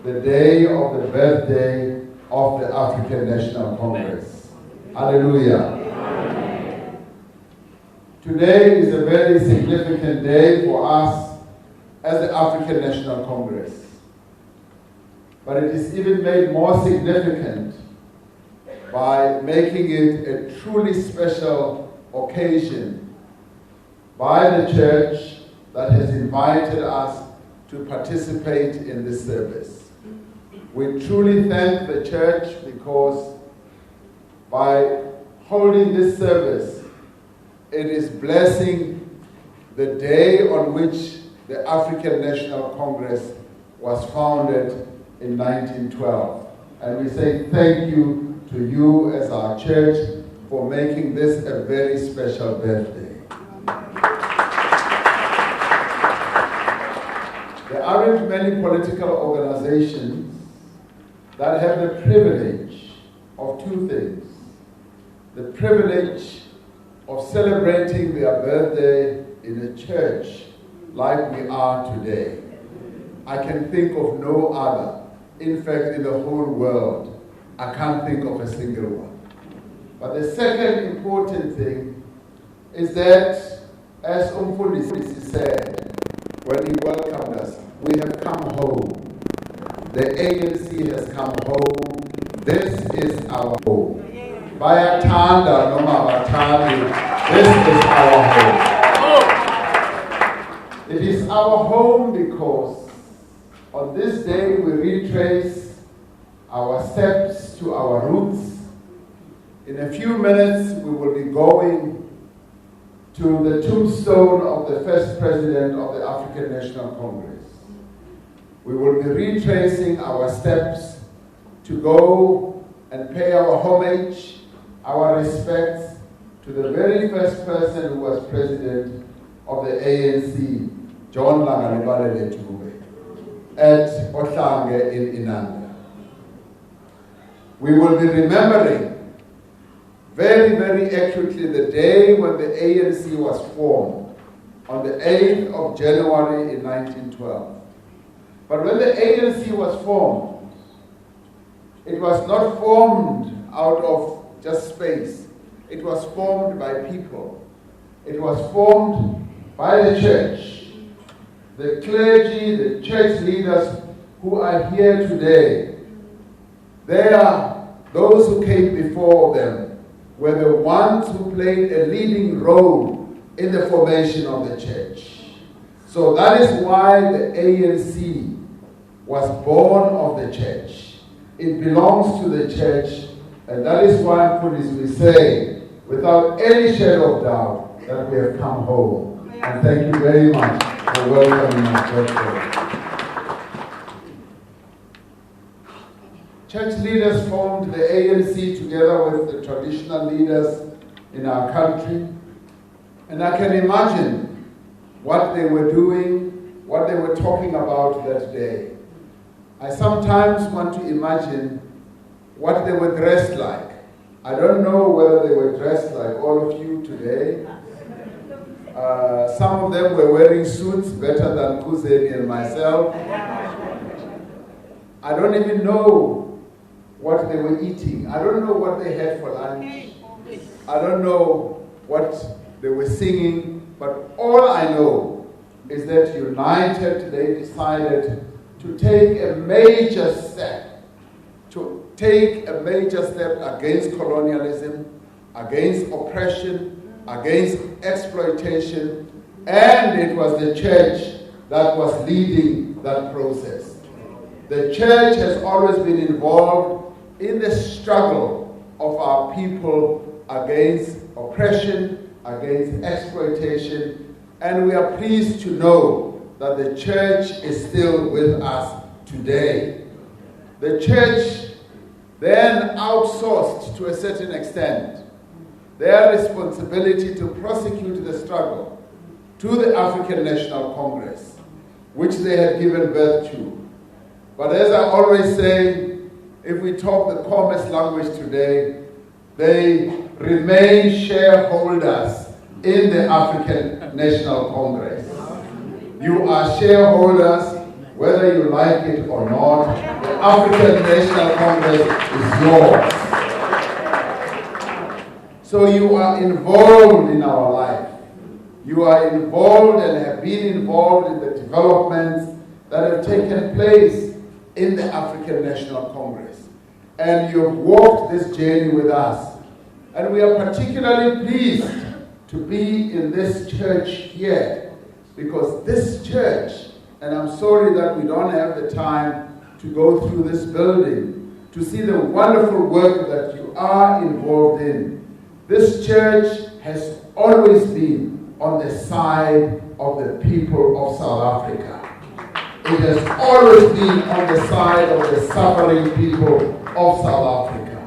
the day of the birthday of the African National Congress. Hallelujah. Today is a very significant day for us as the African National Congress. But it is even made more significant by making it a truly special occasion by the church that has invited us to participate in this service. We truly thank the church because by holding this service, it is blessing the day on which the African National Congress was founded in 1912. And we say thank you to you as our church for making this a very special birthday. There aren't many political organizations that have the privilege of two things. The privilege of celebrating their birthday in a church like we are today. I can think of no other. In fact, in the whole world, I can't think of a single one. But the second important thing is that, as Umfundisi said when he welcomed us, we have come home. The ANC has come home. This is our home. Bayathanda noma bathandi, this is our home. It is our home because on this day we retrace our steps to our roots. In a few minutes we will be going to the tombstone of the first president of the African National Congress. We will be retracing our steps to go and pay our homage, our respects to the very first person who was president of the ANC, John Langalibalele Dube, at Ohlange in Inanda. We will be remembering very, very accurately the day when the ANC was formed, on the 8th of January in 1912. But when the ANC was formed, it was not formed out of just space. It was formed by people. It was formed by the church. The clergy, the church leaders who are here today, they are those who came before them, were the ones who played a leading role in the formation of the church. So that is why the ANC was born of the church. It belongs to the church, and that is why we say, without any shadow of doubt, that we have come home. And thank you very much for welcoming us. Church leaders formed the ANC together with the traditional leaders in our country. And I can imagine what they were doing, what they were talking about that day. I sometimes want to imagine what they were dressed like. I don't know whether they were dressed like all of you today. Some of them were wearing suits better than Kuzeni and myself. I don't even know what they were eating. I don't know what they had for lunch. I don't know what they were singing, but all I know is that united they decided to take a major step, against colonialism, against oppression, against exploitation, and it was the church that was leading that process. The church has always been involved in the struggle of our people against oppression, against exploitation, and we are pleased to know that the church is still with us today. The church then outsourced to a certain extent their responsibility to prosecute the struggle to the African National Congress, which they had given birth to. But as I always say, if we talk the commerce language today, they remain shareholders in the African National Congress. You are shareholders whether you like it or not, the African National Congress is yours. So you are involved in our life. You are involved and have been involved in the developments that have taken place in the African National Congress. And you have walked this journey with us. And we are particularly pleased to be in this church here, because this church, and I'm sorry that we don't have the time to go through this building to see the wonderful work that you are involved in. This church has always been on the side of the people of South Africa. It has always been on the side of the suffering people of South Africa.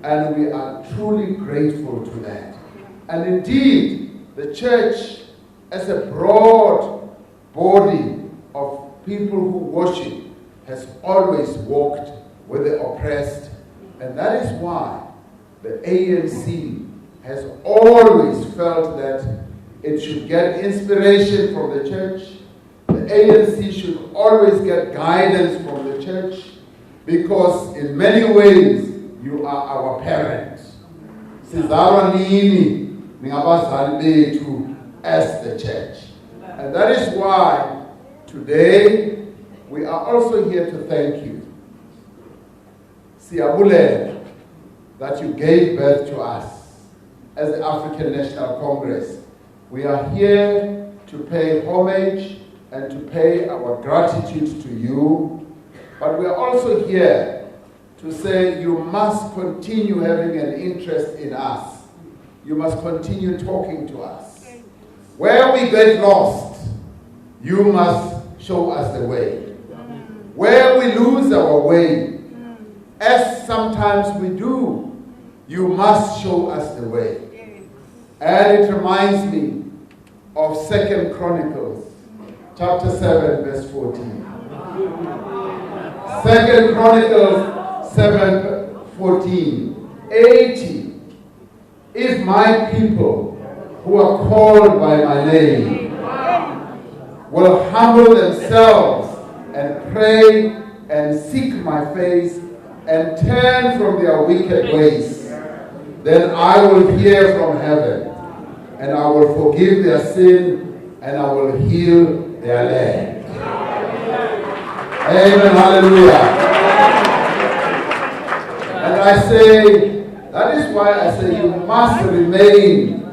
And we are truly grateful to that. And indeed, the church as a broad body of people who worship has always walked with the oppressed. And that is why the ANC has always felt that it should get inspiration from the church. The ANC should always get guidance from the church, because in many ways you are our parents. Sizalwa nini ningabazali bethu as the church. And that is why today we are also here to thank you. Siyabulele that you gave birth to us as the African National Congress. We are here to pay homage and to pay our gratitude to you, but we are also here to say you must continue having an interest in us. You must continue talking to us. Where we get lost, you must show us the way. Where we lose our way, as sometimes we do, you must show us the way. And it reminds me of 2 Chronicles, chapter 7, verse 14. 2 Chronicles 7:14. 80. If my people who are called by my name will humble themselves and pray and seek my face and turn from their wicked ways, then I will hear from heaven, and I will forgive their sin, and I will heal their land. Amen, hallelujah. And I say, that is why I say you must remain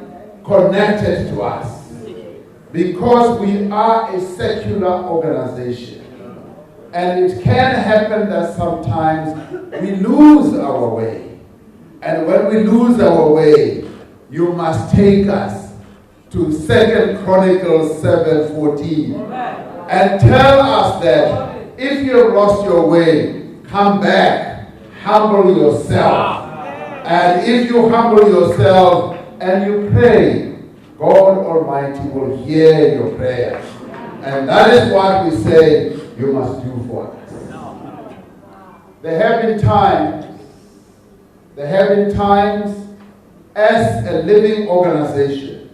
connected to us, because we are a secular organization. And it can happen that sometimes we lose our way. And when we lose our way, you must take us to 2 Chronicles 7:14 and tell us that if you have lost your way, come back, humble yourself. And if you humble yourself and you pray, God Almighty will hear your prayers. And that is what we say you must do for us. There have been times as a living organization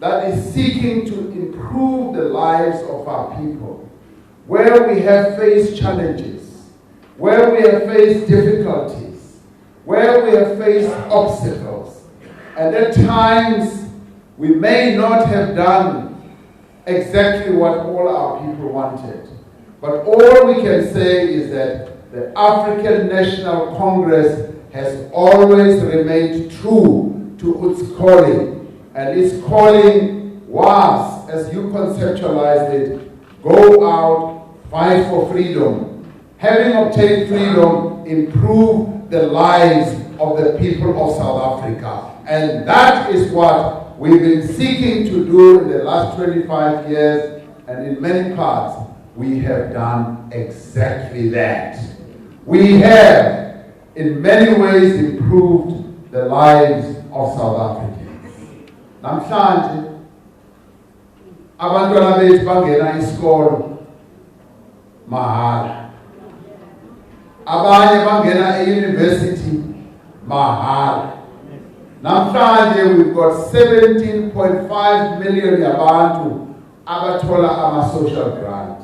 that is seeking to improve the lives of our people, where we have faced challenges, where we have faced difficulties, where we have faced obstacles, and at times we may not have done exactly what all our people wanted. But all we can say is that the African National Congress has always remained true to its calling. And its calling was, as you conceptualized it, go out, fight for freedom. Having obtained freedom, improve the lives of the people of South Africa. And that is what we've been seeking to do in the last 25 years, and in many parts, we have done exactly that. We have, in many ways, improved the lives of South Africans. Namhlanje, abantwana bethu bangena isikolo mahala. Abanye bangena e-university mahala. Namhlanje we've got 17.5 million yabantu abathola ama-social grant.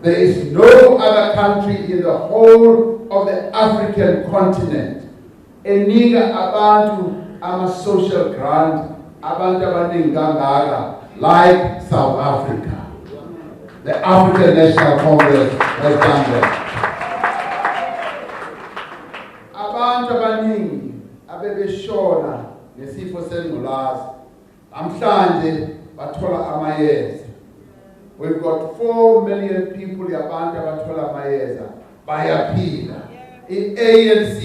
There is no other country in the whole of the African continent enika abantu ama-social grant abantu abaningi kangaka like South Africa. The African National Congress has done that. Abantu abaningi abebeshona ngesifo sengculazi namhlanje bathola amayeza. We've got 4 million people yabantu abathola amayeza bayaphila. I-ANC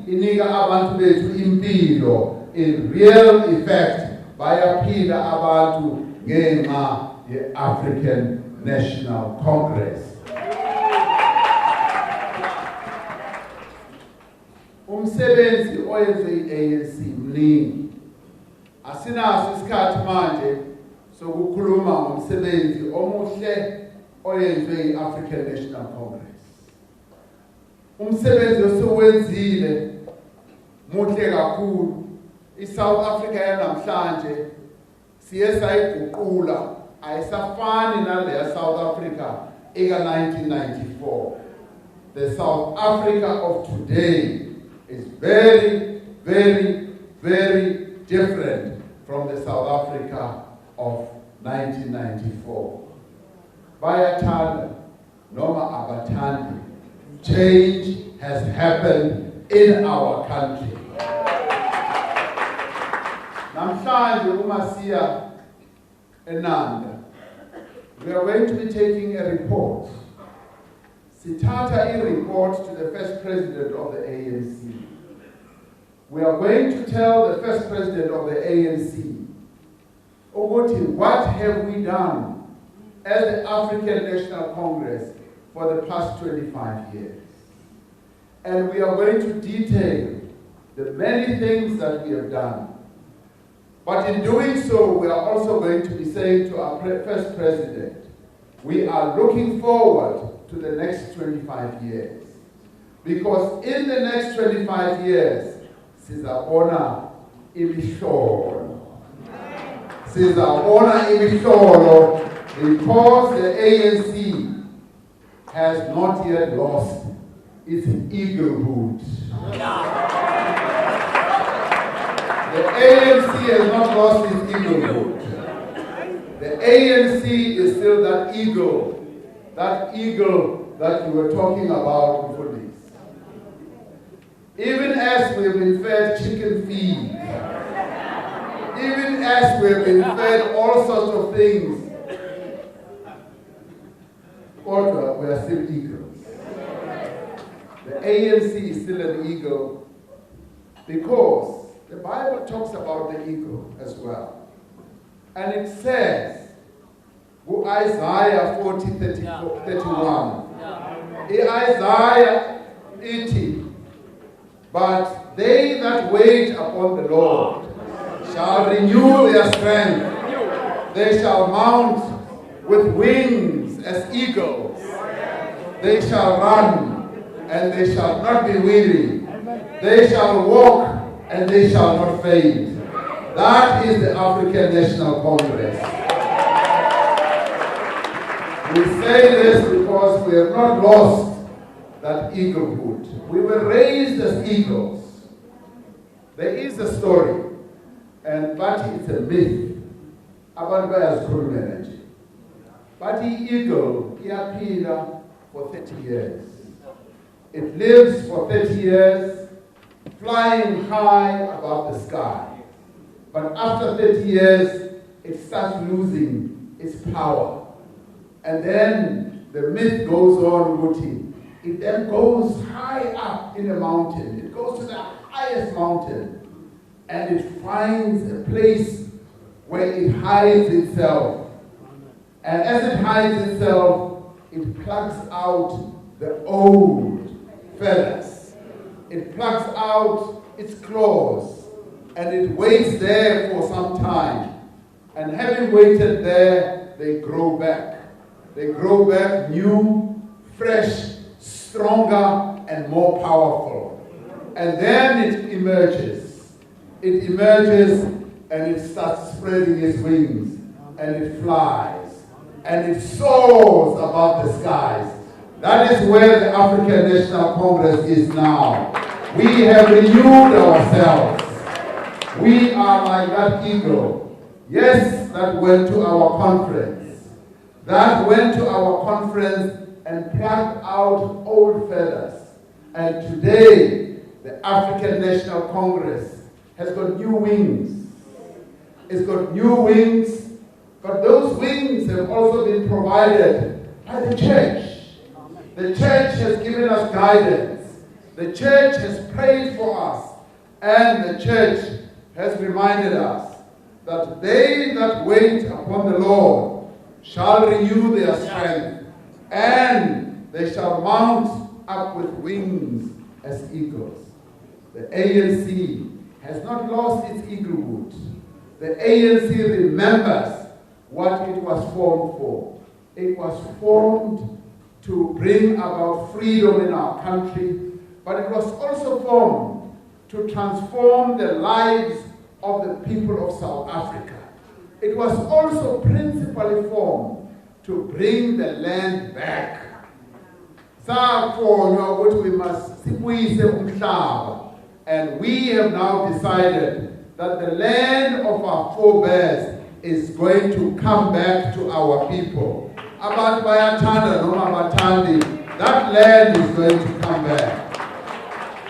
inika abantu bethu impilo in real effect bayaphila abantu ngenxa ye-African National Congress. Umsebenzi oyenze i-ANC mningi. Asinaso isikhathi manje sokukhuluma ngomsebenzi omuhle oyenziwe i-African National Congress. Umsebenzi osewenzile muhle kakhulu. I-South Africa yanamhlanje siye sayiguqula ayisafani naleya South Africa eka-1994. The South Africa of today is very, very, very different from the South Africa of 1994. Bayathanda noma abathandi, change has happened in our country. Namhlanje umasiya Inanda, we are going to be taking a report. Sithatha a report to the first president of the ANC. We are going to tell the first president of the ANC, Ogoti, what have we done as the African National Congress for the past 25 years? And we are going to detail the many things that we have done. But in doing so, we are also going to be saying to our first president, we are looking forward to the next 25 years. Because in the next 25 years, sizabona imihlobo. Sizabona imihlobo because the ANC has not yet lost its eaglehood. The ANC has not lost its eaglehood. The ANC is still that eagle that you were talking about before this. Even as we have been fed chicken feed, even as we have been fed all sorts of things, we are still eagles. The ANC is still an eagle because the Bible talks about the eagle as well. And it says, Isaiah 40:31. Isaiah 80. But they that wait upon the Lord shall renew their strength. They shall mount with wings as eagles. They shall run and they shall not be weary. They shall walk and they shall not faint. That is the African National Congress. We say this because we have not lost that eaglehood. We were raised as eagles. There is a story, but it's a myth about bayazikhuluma nje. But the eagle iyaphila for 30 years. It lives for 30 years, flying high above the sky. But after 30 years, it starts losing its power. And then the myth goes on, Guti. It then goes high up in a mountain. It goes to the highest mountain. And it finds a place where it hides itself. And as it hides itself, it plucks out the old feathers. It plucks out its claws. And it waits there for some time. And having waited there, they grow back. They grow back new, fresh, stronger, and more powerful. And then it emerges. It emerges and it starts spreading its wings and it flies. and it soars above the skies. That is where the African National Congress is now. We have renewed ourselves. We are like that eagle. Yes, that went to our conference. That went to our conference and plucked out old feathers. And today, the African National Congress has got new wings. It's got new wings, but those wings have also been provided by the church. The church has given us guidance. The church has prayed for us. And the church has reminded us that they that wait upon the Lord shall renew their strength, and they shall mount up with wings as eagles. The ANC has not lost its eaglehood. The ANC remembers what it was formed for. It was formed to bring about freedom in our country, but it was also formed to transform the lives of the people of South Africa. It was also principally formed to bring the land back. We must and we have now decided that the land of our forebears is going to come back to our people. That land is going to come back.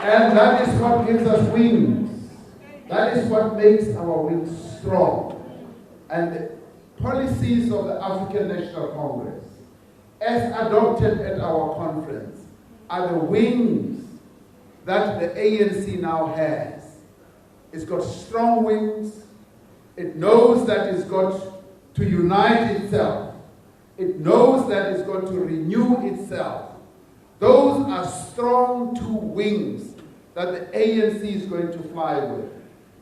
And that is what gives us wings. That is what makes our wings strong. And the policies of the African National Congress, as adopted at our conference, are the wings that the ANC now has. It's got strong wings. It knows that it's got to unite itself. It knows that it's going to renew itself. Those are strong two wings that the ANC is going to fly with.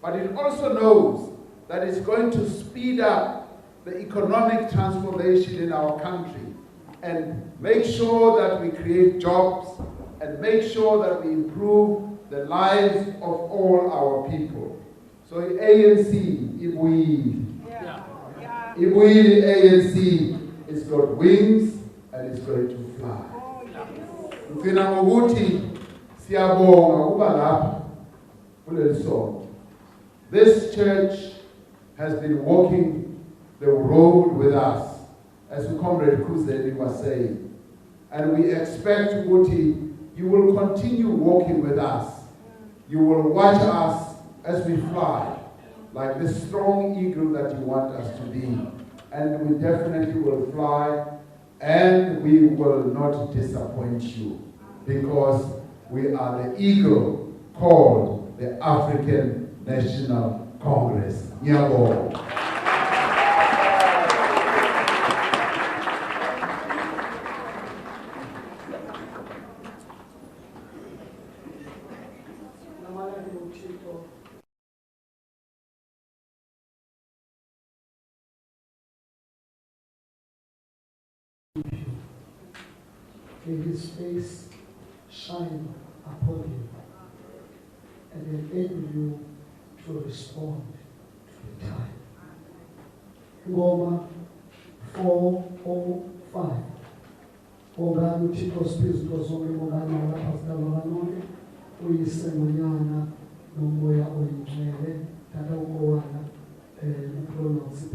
But it also knows that it's going to speed up the economic transformation in our country and make sure that we create jobs and make sure that we improve the lives of all our people. So the ANC, if we the ANC, it's got wings and it's going to fly. This church has been walking the road with us, as Comrade Kuzeli was saying. And we expect, Uti, you will continue walking with us. You will watch us as we fly, like the strong eagle that you want us to be. And we definitely will fly, and we will not disappoint you, because we are the eagle called the African National Congress. Nyabo. May his face shine upon you and enable you to respond to the time. Ngoma 405. Ongani uThixo siphezulu zonke bongani lapha nonke uyisemonyana nomoya oyingcwele tata umowana uPronounce